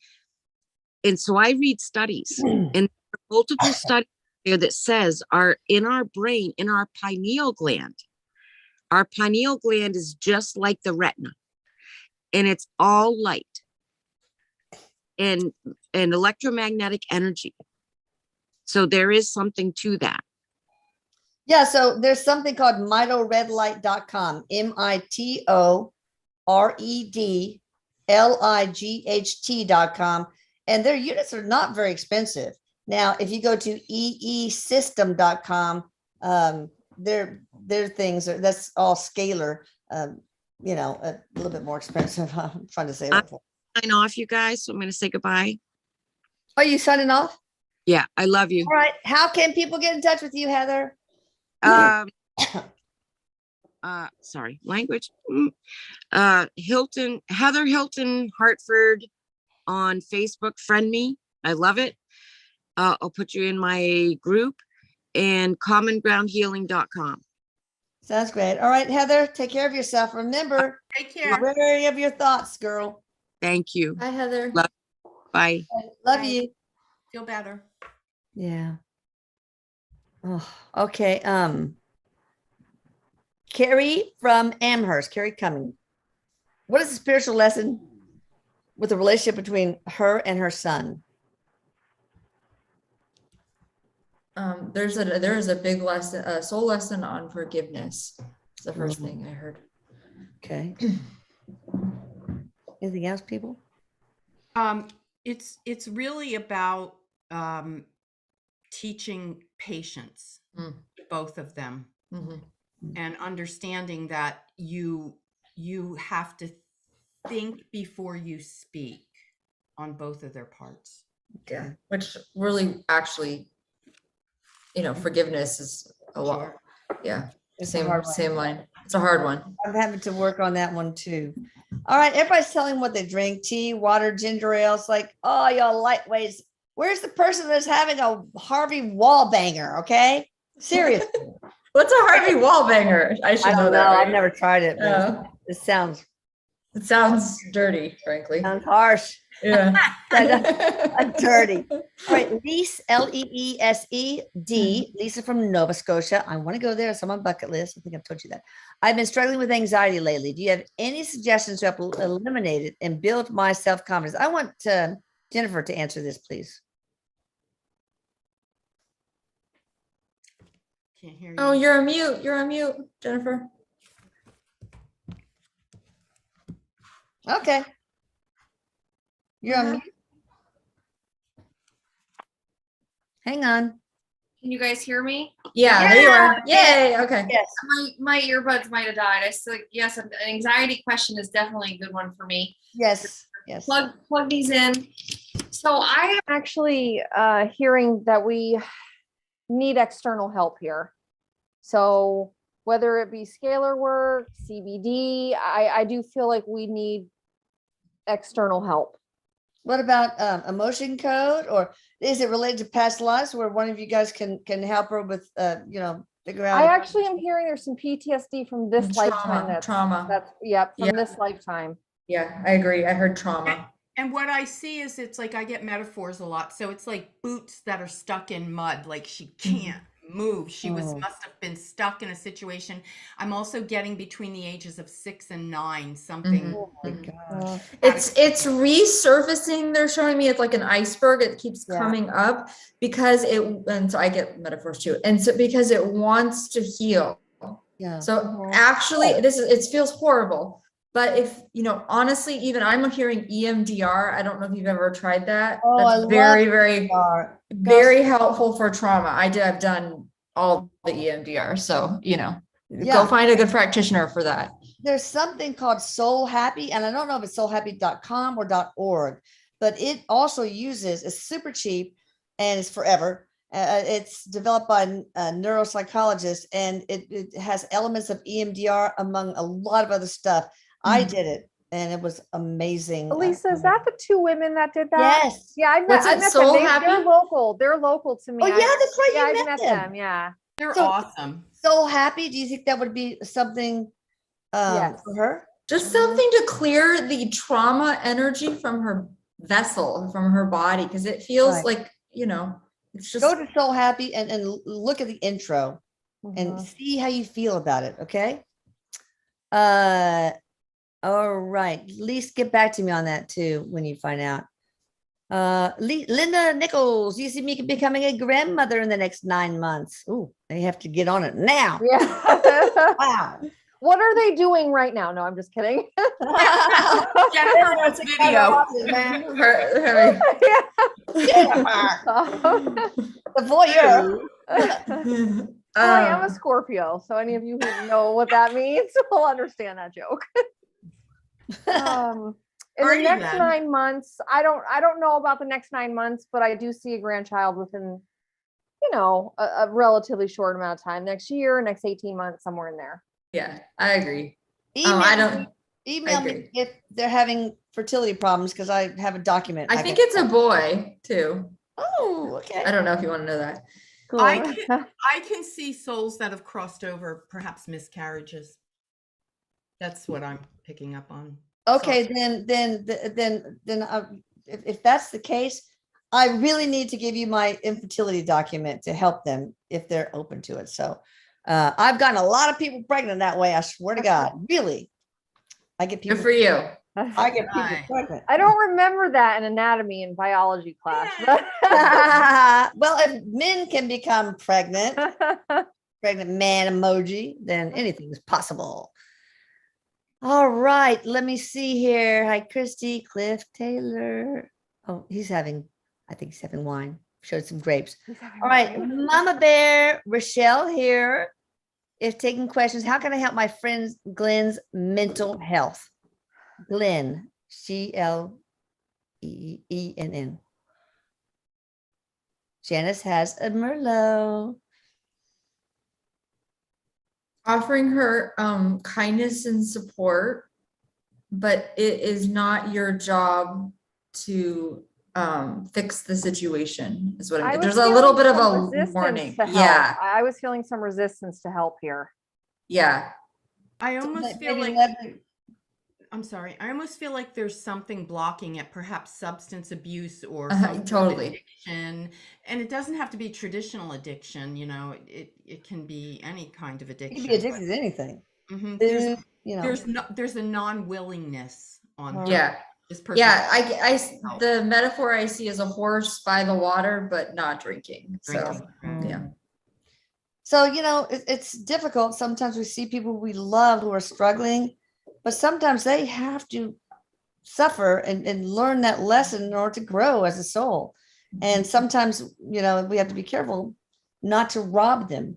so I read studies, and there are multiple studies there that says in our brain, in our pineal gland. Our pineal gland is just like the retina, and it's all light and electromagnetic energy. So there is something to that. Yeah, so there's something called mitoredlight.com, MITOREDLIGHT.com. And their units are not very expensive. Now, if you go to eesystem.com, their things are, that's all scalar, you know, a little bit more expensive. I'm trying to say that. Sign off, you guys. So I'm going to say goodbye. Are you signing off? Yeah, I love you. All right. How can people get in touch with you, Heather? Sorry, language. Hilton, Heather Hilton Hartford on Facebook. Friend me. I love it. I'll put you in my group, and commongroundhealing.com. Sounds great. All right, Heather, take care of yourself. Remember, Take be care. wary of your thoughts, girl. Thank you. Hi, Heather. Love- Bye. Love Bye. you. Feel better. Yeah. Oh, okay. Carrie from Amherst, Carrie Cumming. What is the spiritual lesson with the relationship between her and her son? There is a big lesson, a soul lesson on forgiveness. It's the first thing I heard. Okay. Anything else, people? It's really about teaching patience, both of them, Mhm. and understanding that you have to think before you speak on both of their parts. Yeah, which really actually, forgiveness is a lot. Sure. Yeah, It's a hard one. same line. It's a hard one. I'm having to work on that one too. All right, everybody's telling what they drink: tea, water, ginger ale. It's like, oh, y'all lightweights. Where's the person that's having a Harvey Wallbanger? Okay, seriously. What's a Harvey Wallbanger? I should I know don't that. know. Right? I've never tried it, but Yeah. it sounds Dirty, frankly. harsh. Yeah. Dirty. All right, Lise, Leesed, Lisa from Nova Scotia. I want to go there. It's on my bucket list. I think I've told you that. I've been struggling with anxiety lately. Do you have any suggestions to help eliminate it and build my self-confidence? I want Jennifer to answer this, please. Can't hear you. Oh, you're on mute. You're on mute, Jennifer. Okay. You're on mute. Hang on. Can you guys hear me? Yeah, there you are. Yay. Okay. Yes. My earbuds might have died. I still, yes, an anxiety question is definitely a good one for me. Yes. Yes. Plug these in. So I am actually hearing that we need external help here. So whether it be scalar work, CBD, I do feel like we need external help. What about emotion code, or is it related to past lives where one of you guys can help her with figure out? I actually am hearing there's some PTSD from this lifetime. Trauma. That's from this lifetime. Yeah, I agree. I heard trauma. And what I see is it's like I get metaphors a lot. So it's like boots that are stuck in mud, like she can't move. She must have been stuck in a situation. I'm also getting between the ages of 6 and 9, something. Oh my God. It's resurfacing. They're showing me it's like an iceberg. It keeps coming up because and so I get metaphors too. And so because it wants to heal. Yeah. So actually it feels horrible. But if, honestly, even I'm hearing EMDR. I don't know if you've ever tried that. Oh, That's I love very, very, EMDR. very helpful for trauma. I've done all the EMDR. So, go find a good practitioner for that. There's something called Soul Happy, and I don't know if it's soulhappy.com or .org, but it also it's super cheap and it's forever. It's developed by neuropsychologists, and it has elements of EMDR among a lot of other stuff. I did it and it was amazing. Elisa, is that the two women that did that? Yes. Yeah, I Was met it them. Soul They're Happy? local. They're local to me. Oh, yeah, that's right. Yeah, You I've met met them. them. Yeah. They're So- awesome. So happy. Do you think that would be something Yes. for her? Just something to clear the trauma energy from her vessel, from her body, because it feels Right. like, it's just Go to So Happy and look at the intro and Mhm. see how you feel about it. Okay. All right. At least get back to me on that too when you find out. Linda Nichols, you see me becoming a grandmother in the next 9 months. Ooh, they have to get on it now. Yeah. Wow. What are they doing right now? No, I'm just kidding. Jennifer wants video. her, The voyeur. I am a Scorpio, so any of you who know what that means will understand that joke. In the Alrighty next then. 9 months, I don't know about the next 9 months, but I do see a grandchild within, a relatively short amount of time. Next year, next 18 months, somewhere in there. yeah, I agree. Email, I don't. email me agree. if they're having fertility problems because I have a document. I think it's a boy too. Oh, okay. I don't know if you want to know that. Cool. I can see souls that have crossed over, perhaps miscarriages. That's what I'm picking up on. Okay, Sorry. then, if that's the case, I really need to give you my infertility document to help them if they're open to it. So, I've gotten a lot of people pregnant that way. I swear to God, really. I get Good people. for you. I get people Right. pregnant. I don't remember that in anatomy and biology class. Well, if men can become pregnant, pregnant man emoji, then anything is possible. All right, let me see here. Hi, Christy, Cliff, Taylor. Oh, I think he's having wine. Showed some grapes. All right, Mama Bear, Rochelle here. If taking questions, how can I help my friend Glenn's mental health? Glenn, Clenn. Janice has a Merlot. Offering her kindness and support, but it is not your job to fix the situation, is what I mean. was There's a little feeling bit of some a resistance warning. to help. Yeah, I was feeling some resistance to help here. yeah. I almost feel Maybe like Leslie- I'm sorry. I almost feel like there's something blocking it, perhaps substance abuse or Uh-huh, some sort of totally. addiction. And it doesn't have to be traditional addiction, it can be any kind of You addiction. can be addicted to anything. Mhm. Food, you know. There's a non-willingness on her. Yeah, This person. yeah. The metaphor I see is a horse by the water, but not drinking. So Drinking, right. yeah. So, it's difficult. Sometimes we see people we love who are struggling, but sometimes they have to suffer and learn that lesson in order to grow as a soul. And sometimes, we have to be careful not to rob them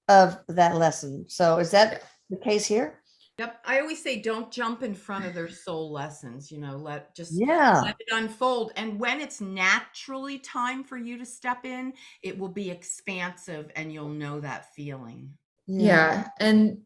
of that lesson. So is that the case here? Yep. I always say don't jump in front of their soul lessons, let Yeah. it unfold. And when it's naturally time for you to step in, it will be expansive and you'll know that feeling. Yeah, and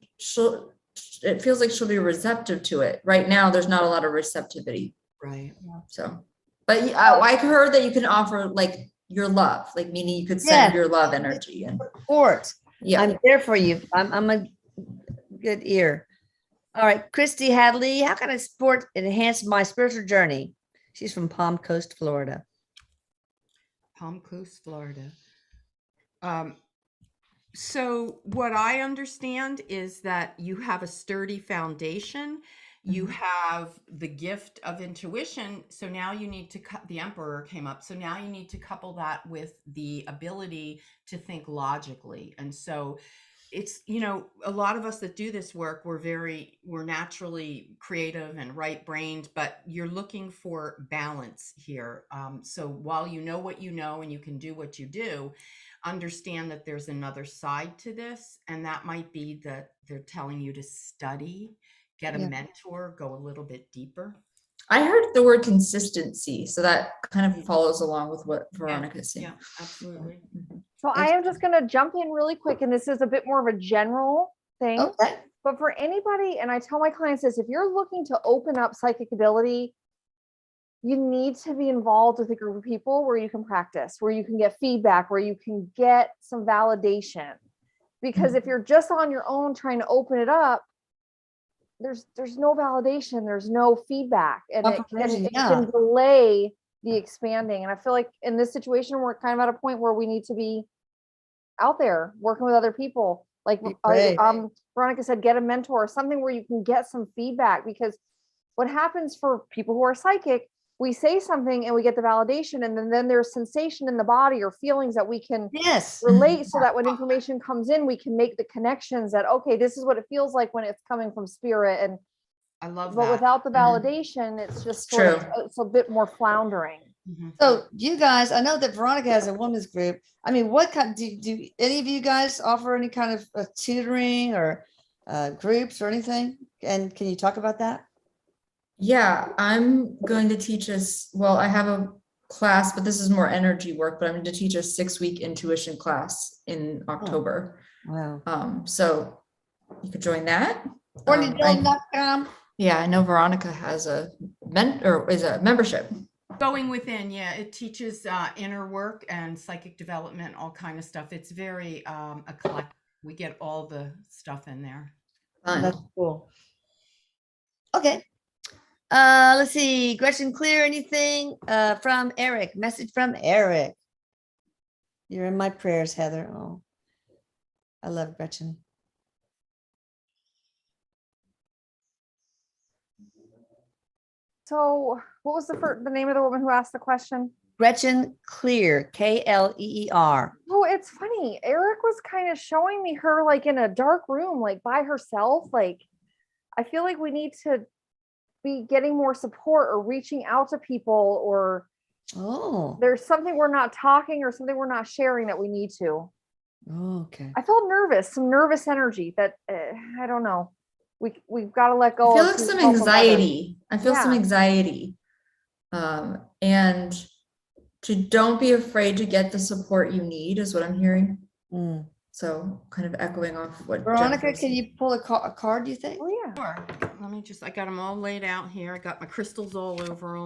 it feels like she'll be receptive to it. Right now, there's not a lot of receptivity. Right. So, but I heard that you can offer like your love, like meaning you could send Yeah. your love energy and Support. yeah. I'm there for you. I'm a good ear. All right, Christy Hadley, how can I support and enhance my spiritual journey? She's from Palm Coast, Florida. Palm Coast, Florida. So what I understand is that you have a sturdy foundation. You have the gift of intuition. So now you need to the Emperor came up. So now you need to couple that with the ability to think logically. And so it's, a lot of us that do this work, we're naturally creative and right-brained, but you're looking for balance here. So while you know what you know and you can do what you do, understand that there's another side to this. And that might be that they're telling you to study, get a mentor, go a little bit deeper. I heard the word consistency, so that kind of follows along with what Veronica's saying. Yeah, absolutely. So I am just going to jump in really quick, and this is a bit more of a general thing. Okay. But for anybody, and I tell my clients this, if you're looking to open up psychic ability, you need to be involved with a group of people where you can practice, where you can get feedback, where you can get some validation. Because if you're just on your own trying to open it up, there's no validation, there's no feedback, and it can delay the expanding. And I feel like in this situation, we're kind of at a point where we need to be out there working with other people. Like Veronica said, get a mentor or something where you can get some feedback, because what happens for people who are psychic, we say something and we get the validation, and then there's sensation in the body or feelings that we can relate, so that when information comes in, we can make the connections that, okay, this is what it feels like when it's coming from spirit. And I love but that. without the validation, it's just sort of, it's a bit more floundering. So you guys, I know that Veronica has a women's group. I mean, what kind do any of you guys offer any kind of tutoring or groups or anything? And can you talk about that? Yeah, I'm going to teach us, well, I have a class, but this is more energy work, but I'm going to teach a 6-week intuition class in October. Wow. So you could join that. Yeah, I know Veronica has a membership. Going within, yeah, it teaches inner work and psychic development, all kind of stuff. It's very eclectic. We get all the stuff in there. That's cool. Okay. Let's see. Gretchen, clear anything from Erik? Message from Erik. You're in my prayers, Heather. Oh, I love Gretchen. So what was the name of the woman who asked the question? Gretchen Clear, Kleer. Oh, it's funny. Erik was kind of showing me her like in a dark room, like by herself. Like, I feel like we need to be getting more support or reaching out to people, or there's something we're not talking or something we're not sharing that we need to. Okay. I felt nervous, some nervous energy that I don't know. We've got to let go. I feel like some anxiety. I feel some anxiety. And don't be afraid to get the support you need is what I'm hearing. So kind of echoing off what Veronica, can you pull a card, do you think? Oh yeah. Sure. Let me I got them all laid out here. I got my crystals all over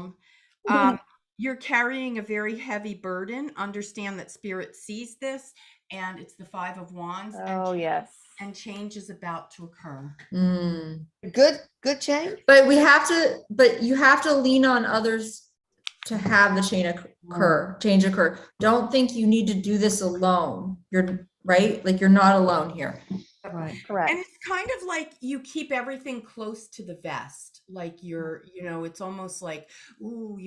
them. You're carrying a very heavy burden. Understand that spirit sees this, and it's the 5 of Wands. Oh yes. And change is about to occur. Good change. But you have to lean on others to have the change occur. Don't think you need to do this alone. You're right. Like, you're not alone here. Right. Correct. And it's kind of like you keep everything close to the vest. Like it's almost like, ooh,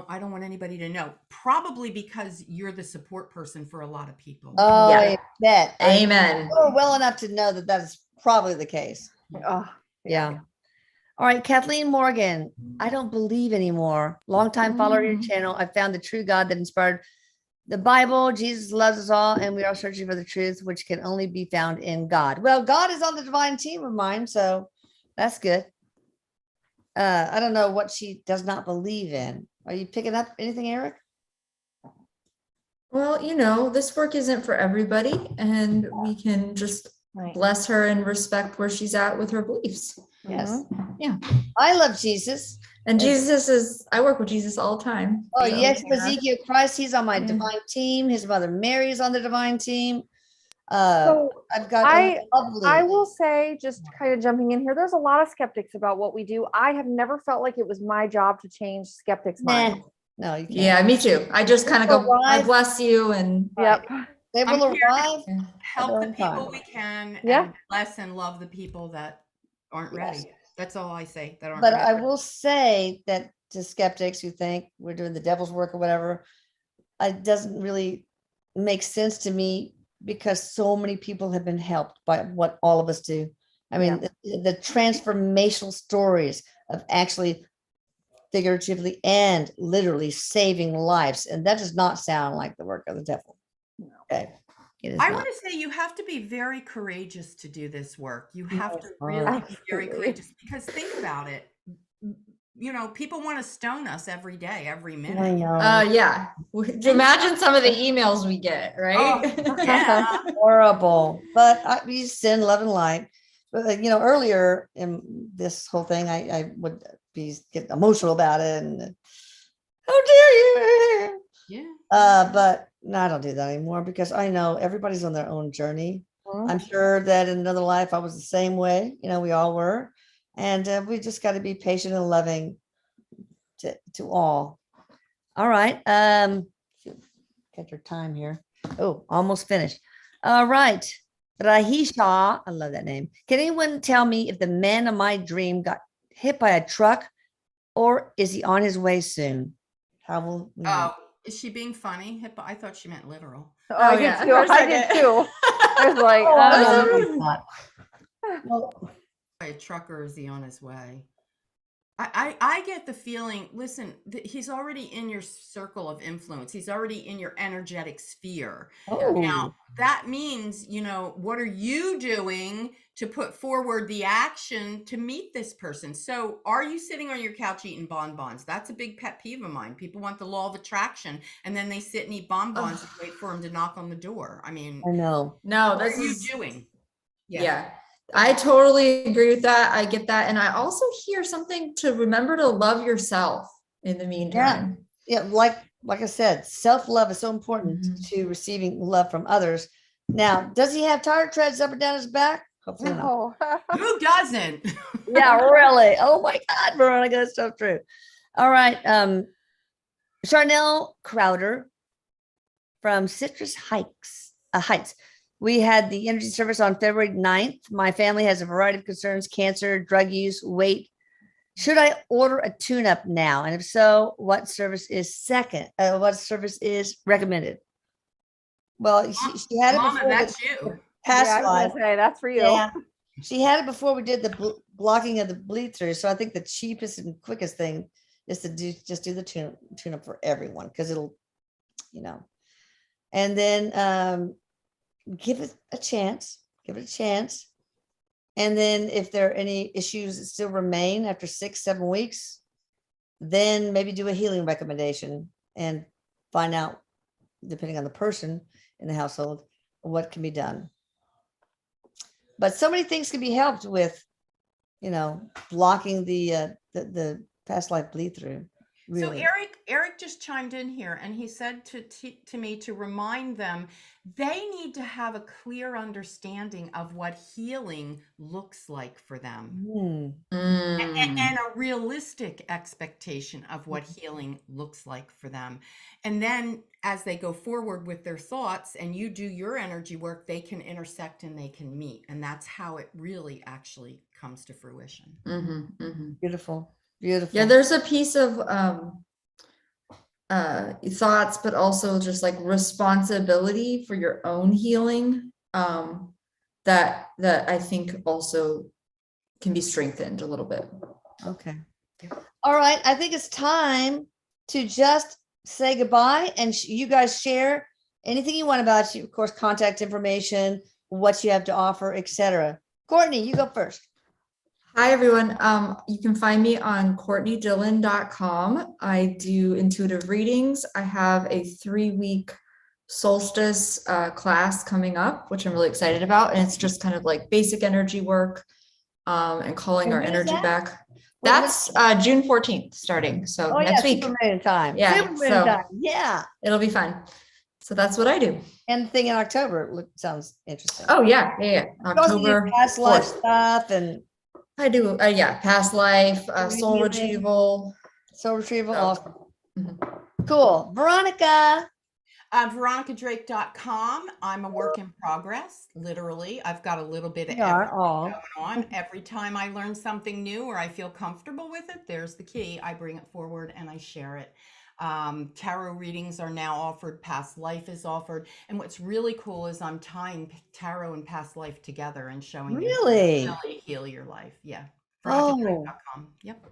I don't want anybody to know. Probably because you're the support person for a lot of people. Oh, yeah. I bet. Amen. I know well enough to know that is probably the case. Oh, yeah. All right, Kathleen Morgan. I don't believe anymore. Longtime follower of your channel. I found the true God that inspired the Bible. Jesus loves us all, and we are searching for the truth, which can only be found in God. Well, God is on the divine team of mine, so that's good. I don't know what she does not believe in. Are you picking up anything, Erik? Well, this work isn't for everybody, and we can just bless her and respect where she's at with her beliefs. Yes. Yeah. I love Jesus. And I work with Jesus all the time. Oh, yes, Ezekiel Christ. He's on my divine team. His mother Mary is on the divine team. So I've got I will say, just kind of jumping in here, there's a lot of skeptics about what we do. I have never felt like it was my job to change skeptics' minds. No, you can't. Yeah, me too. I just kind of go, I bless you, and they will arrive. Help the people we can. And bless and love the people that aren't ready. That's all I say. That aren't ready. I will say that to skeptics who think we're doing the devil's work or whatever, it doesn't really make sense to me, because so many people have been helped by what all of us do. I mean, the transformational stories of actually figuratively and literally saving lives. And that does not sound like the work of the devil. No. Okay. I want to say you have to be very courageous to do this work. You have to really be very courageous, because think about it. People want to stone us every day, every minute. I know. Yeah. Imagine some of the emails we get, right? Oh, yeah. Horrible. But we sin, love, and light. Earlier in this whole thing, I would get emotional about it and how dare you? Yeah. But no, I don't do that anymore because I know everybody's on their own journey. Mhm. I'm sure that in another life I was the same way. We all were, and we just got to be patient and loving to all. All right. Get your time here. Oh, almost finished. All right. Rahisha, I love that name. Can anyone tell me if the man of my dream got hit by a truck or is he on his way soon? How will we know? Oh, is she being funny? I thought she meant literal. I did yeah, too. for a I did second. too. I was like, Oh, no, maybe not. Well, By a trucker, is he on his way? I get the feeling, listen, he's already in your circle of influence. He's already in your energetic sphere. oh, Now, that means, what are you doing to put forward the action to meet this person? So are you sitting on your couch eating bonbons? That's a big pet peeve of mine. People want the law of attraction and then they sit and eat bonbons and wait for him to knock on the door. I mean, I know. No, what this are you is doing? yeah. I totally agree with that. I get that. And I also hear something to remember to love yourself in the meantime. Yeah, like I said, self-love is so important Mhm. to receiving love from others. Now, does he have tire treads up and down his back? Hopefully not. oh, Who doesn't? Yeah, really. Oh my God, Veronica, that's so true. All right. Charnel Crowder from Citrus Heights. We had the energy service on February 9th. My family has a variety of concerns: cancer, drug use, weight. Should I order a tune-up now? And if so, what service is recommended? Well, she had it Mama, before that's the you. past yeah, I was life. gonna say that's for you. Yeah. She had it before we did the blocking of the bleed through. So I think the cheapest and quickest thing is to do the tune up for everyone because it'll, and then give it a chance. And then if there are any issues that still remain after 6-7 weeks, then maybe do a healing recommendation and find out, depending on the person in the household, what can be done. But so many things can be helped with, blocking the past life bleed through. So Really. Eric just chimed in here and he said to me to remind them they need to have a clear understanding of what healing looks like for them. Hmm. And a realistic expectation of what healing looks like for them. And then as they go forward with their thoughts and you do your energy work, they can intersect and they can meet. And that's how it really actually comes to fruition. Beautiful. Yeah, there's a piece of thoughts, but also just like responsibility for your own healing that I think also can be strengthened a little bit. Okay. All right. I think it's time to just say goodbye and you guys share anything you want about you, of course, contact information, what you have to offer, etc. Courtney, you go first. Hi, everyone. You can find me on CourtneyDillon.com. I do intuitive readings. I have a 3-week solstice class coming up, which I'm really excited about. And it's just kind of like basic energy work and calling our when is energy that? back. That's June 14th starting. So next week. Superman time. Yeah, Superman so- time. Yeah. It'll be fun. So that's what I do. And the thing in October sounds interesting. Oh, yeah. You also do October past life 4th. stuff and I do. Past life, soul Healing. retrieval. soul retrieval. So- Awesome. Mhm. Cool. Veronica. VeronicaDrake.com. I'm a work in progress, literally. I've got a little bit of We are everything all. going on. Every time I learn something new or I feel comfortable with it, there's the key. I bring it forward and I share it. Tarot readings are now offered. Past life is offered. And what's really cool is I'm tying tarot and past life together and showing Really? you how to really heal your life. Yeah. Oh. VeronicaDrake.com. Yep.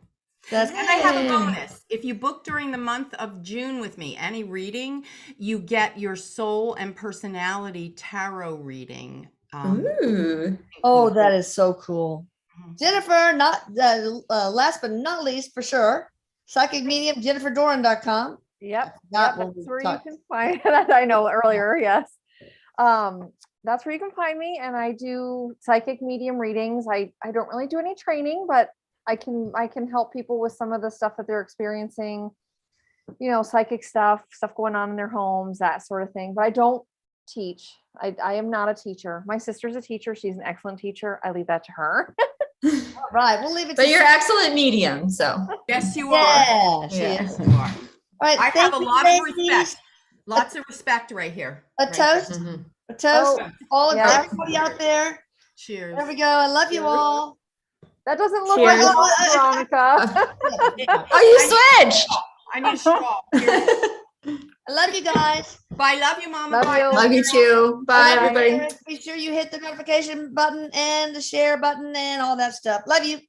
That's And I have a bonus. If you book during the month of June with me, any reading, you get your soul and personality tarot reading. Ooh. Oh, that is so cool. Mhm. Jennifer, not last but not least, for sure, psychic medium, JenniferDoran.com. Yep. Not Yep, what we that's where you talked- can find that. I know earlier. Yes. that's where you can find me. And I do psychic medium readings. I don't really do any training, but I can help people with some of the stuff that they're experiencing, you know, psychic stuff going on in their homes, that sort of thing. But I don't teach. I am not a teacher. My sister's a teacher. She's an excellent teacher. I leave that to her. All right, we'll leave it. But to you're excellent medium, so. Yes, you are. Yeah, she Yeah. is. Yes, you are. All right, I thank have a you, lot of ladies. respect. Lots of respect right here. A Right there. toast, Mhm. a toast, Oh, all of yes. everybody out there. Cheers. There we go. I love you Cheers. all. That doesn't look Cheers. like mine, Veronica. Oh, you switched. I need a straw. Cheers. I love you guys. Bye. Love you, Mama. Love Bye. you. Love you too. Bye, Bye. everybody. Be sure you hit the notification button and the share button and all that stuff. Love you.